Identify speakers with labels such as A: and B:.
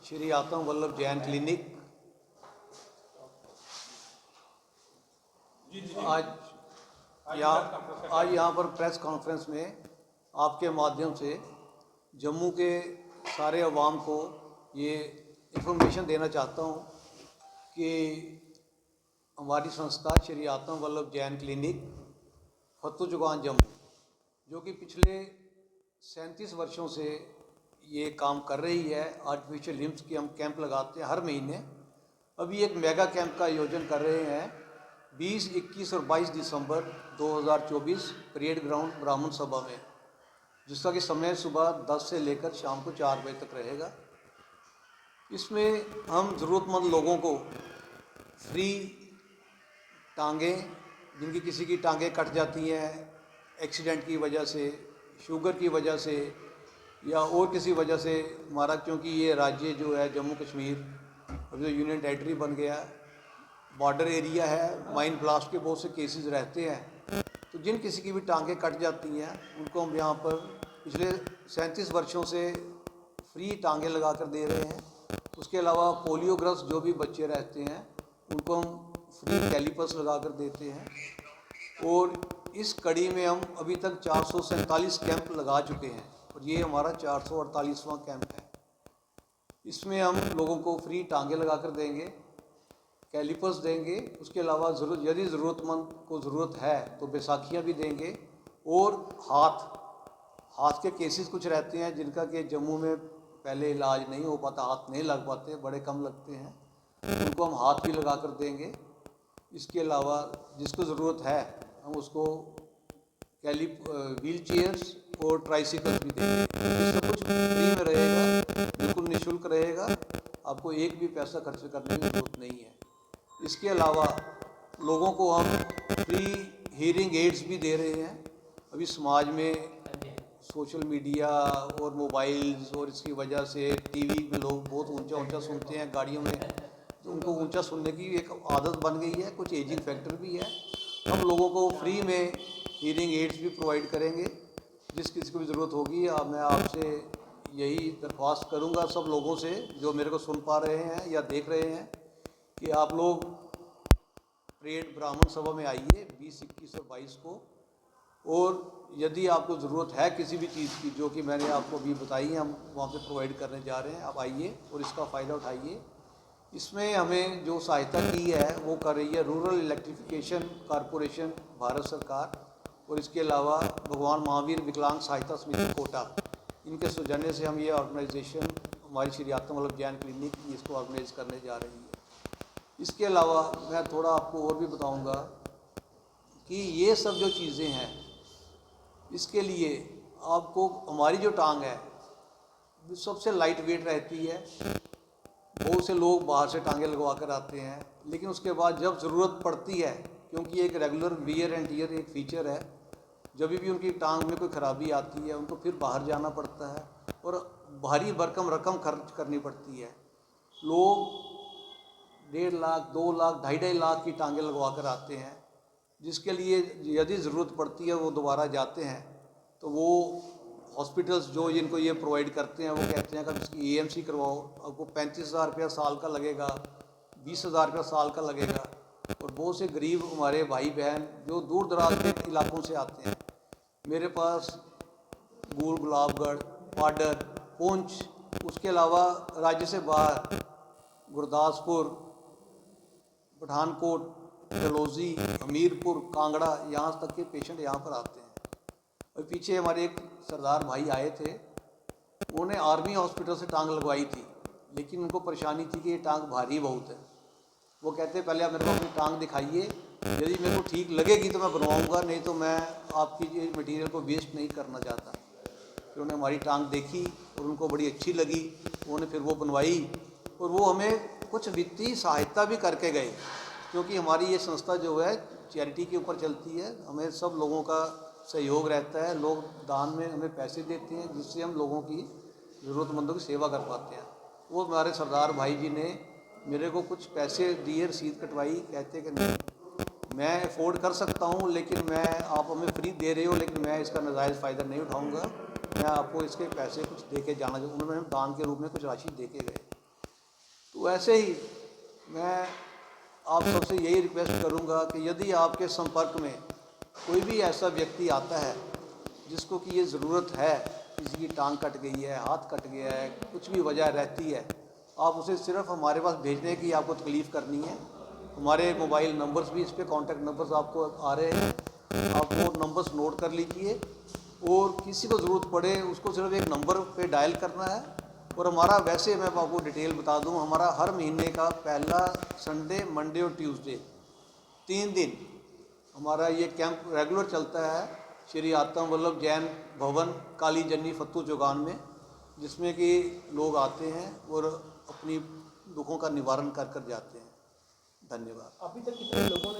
A: श्री आत्म वल्लभ जैन क्लिनिक आज यहाँ पर प्रेस कॉन्फ्रेंस में आपके माध्यम से जम्मू के सारे अवाम को ये इन्फॉर्मेशन देना चाहता हूँ कि हमारी संस्था श्री आत्म वल्लभ जैन क्लिनिक फत्तू चौगान जम्मू, जो कि पिछले 37 वर्षों से ये काम कर रही है। आर्टिफिशियल लिम्स की हम कैंप लगाते हैं हर महीने। अभी एक मेगा कैंप का आयोजन कर रहे हैं 20, 21 और 22 दिसंबर 2024 परेड ग्राउंड ब्राह्मण सभा में, जिसका कि समय सुबह 10 से लेकर शाम को 4 बजे तक रहेगा। इसमें हम ज़रूरतमंद लोगों को फ्री टांगें, जिनकी किसी की टांगें कट जाती हैं एक्सीडेंट की वजह से, शुगर की वजह से या और किसी वजह से, हमारा क्योंकि ये राज्य जो है जम्मू कश्मीर अभी तो यूनियन टेरिटरी बन गया, बॉर्डर एरिया है, माइन ब्लास्ट के बहुत से केसेस रहते हैं, तो जिन किसी की भी टांगें कट जाती हैं उनको हम यहाँ पर पिछले 37 वर्षों से फ्री टांगें लगा कर दे रहे हैं। उसके अलावा पोलियोग्रस्त जो भी बच्चे रहते हैं उनको हम फ्री कैलिपर्स लगा कर देते हैं। और इस कड़ी में हम अभी तक 447 कैंप लगा चुके हैं और ये हमारा 448वां कैंप है। इसमें हम लोगों को फ्री टांगें लगा कर देंगे, कैलिपर्स देंगे। उसके अलावा यदि ज़रूरतमंद को ज़रूरत है तो बैसाखियाँ भी देंगे। और हाथ के केसेस कुछ रहते हैं जिनका कि जम्मू में पहले इलाज नहीं हो पाता, हाथ नहीं लग पाते, बड़े कम लगते हैं, उनको हम हाथ भी लगा कर देंगे। इसके अलावा जिसको ज़रूरत है हम उसको व्हील चेयर्स और ट्राइसिकल्स भी देंगे। ये सब कुछ फ्री में रहेगा, बिल्कुल निःशुल्क रहेगा, आपको एक भी पैसा खर्च करने की ज़रूरत नहीं है। इसके अलावा लोगों को हम फ्री हियरिंग एड्स भी दे रहे हैं। अभी समाज में सोशल मीडिया और मोबाइल्स और इसकी वजह से टीवी पे लोग बहुत ऊंचा ऊंचा सुनते हैं गाड़ियों में, तो उनको ऊंचा सुनने की एक आदत बन गई है, कुछ एजिंग फैक्टर भी है। हम लोगों को फ्री में हियरिंग एड्स भी प्रोवाइड करेंगे। जिस किसी को भी ज़रूरत होगी मैं आपसे यही दरख्वास्त करूंगा सब लोगों से जो मेरे को सुन पा रहे हैं या देख रहे हैं कि आप लोग परेड ब्राह्मण सभा में आइए 20, 21 और 22 को। और यदि आपको ज़रूरत है किसी भी चीज़ की जो कि मैंने आपको अभी बताई है, हम वहाँ पे प्रोवाइड करने जा रहे हैं, आप आइए और इसका फ़ायदा उठाइए। इसमें हमें जो सहायता की है वो कर रही है रूरल इलेक्ट्रिफिकेशन कॉरपोरेशन भारत सरकार, और इसके अलावा भगवान महावीर विकलांग सहायता समिति कोटा, इनके सौजन्य से हम ये ऑर्गेनाइजेशन हमारी श्री आत्म वल्लभ जैन क्लिनिक इसको ऑर्गेनाइज करने जा रही है। इसके अलावा मैं थोड़ा आपको और भी बताऊंगा कि ये सब जो चीज़ें हैं इसके लिए आपको हमारी जो टांग है सबसे लाइट वेट रहती है। बहुत से लोग बाहर से टांगें लगवा कर आते हैं, लेकिन उसके बाद जब ज़रूरत पड़ती है, क्योंकि एक रेगुलर वियर एंड टीयर एक फ़ीचर है, जब भी उनकी टांग में कोई ख़राबी आती है उनको फिर बाहर जाना पड़ता है और भारी भरकम रकम खर्च करनी पड़ती है। लोग 1.5 लाख, 2 लाख, 2.5 लाख की टांगें लगवा कर आते हैं, जिसके लिए यदि ज़रूरत पड़ती है वो दोबारा जाते हैं तो वो हॉस्पिटल्स जो इनको ये प्रोवाइड करते हैं वो कहते हैं कि इसकी AMC करवाओ, आपको 35,000 रुपया साल का लगेगा, 20,000 रुपया साल का लगेगा। और बहुत से गरीब हमारे भाई बहन जो दूर दराज के इलाकों से आते हैं मेरे पास, गुलाबगढ़, पाडर, पुंछ, उसके अलावा राज्य से बाहर गुरदासपुर, पठानकोट, डलहौजी, हमीरपुर, कांगड़ा, यहाँ तक के पेशेंट यहाँ पर आते हैं। और पीछे हमारे एक सरदार भाई आए थे, उन्होंने आर्मी हॉस्पिटल से टांग लगवाई थी, लेकिन उनको परेशानी थी कि ये टांग भारी बहुत है। वो कहते पहले आप मेरे को अपनी टांग दिखाइए, यदि मेरे को ठीक लगेगी तो मैं बनवाऊँगा, नहीं तो मैं आपकी ये मटीरियल को वेस्ट नहीं करना चाहता। फिर उन्होंने हमारी टांग देखी और उनको बड़ी अच्छी लगी, उन्होंने फिर वो बनवाई और वो हमें कुछ वित्तीय सहायता भी करके गए, क्योंकि हमारी ये संस्था जो है चैरिटी के ऊपर चलती है। हमें सब लोगों का सहयोग रहता है, लोग दान में हमें पैसे देते हैं जिससे हम लोगों की ज़रूरतमंदों की सेवा कर पाते हैं। वो हमारे सरदार भाई जी ने मेरे को कुछ पैसे दिए, रसीद कटवाई, कहते कि नहीं मैं अफोर्ड कर सकता हूँ, लेकिन मैं आप हमें फ्री दे रहे हो लेकिन मैं इसका नाजायज़ फ़ायदा नहीं उठाऊँगा, मैं आपको इसके पैसे कुछ दे के जाना। उन्होंने दान के रूप में कुछ राशि दे के गए। वैसे ही मैं आप सबसे यही रिक्वेस्ट करूंगा कि यदि आपके संपर्क में कोई भी ऐसा व्यक्ति आता है जिसको कि ये ज़रूरत है, किसी की टांग कट गई है, हाथ कट गया है, कुछ भी वजह रहती है, आप उसे सिर्फ हमारे पास भेजने की आपको तकलीफ़ करनी है। हमारे मोबाइल नंबर्स भी इस पे कॉन्टैक्ट नंबर्स आपको आ रहे हैं, आप वो नंबर्स नोट कर लीजिए और किसी को ज़रूरत पड़े उसको सिर्फ एक नंबर पे डायल करना है। और हमारा वैसे मैं आपको डिटेल बता दूं, हमारा हर महीने का पहला संडे, मंडे और ट्यूसडे 3 दिन हमारा ये कैंप रेगुलर चलता है श्री आत्म वल्लभ जैन भवन, काली जन्नी फत्तू चौगान में, जिसमें कि लोग आते हैं और अपनी दुखों का निवारण कर कर जाते हैं। धन्यवाद।
B: अभी तक कितने लोगों ने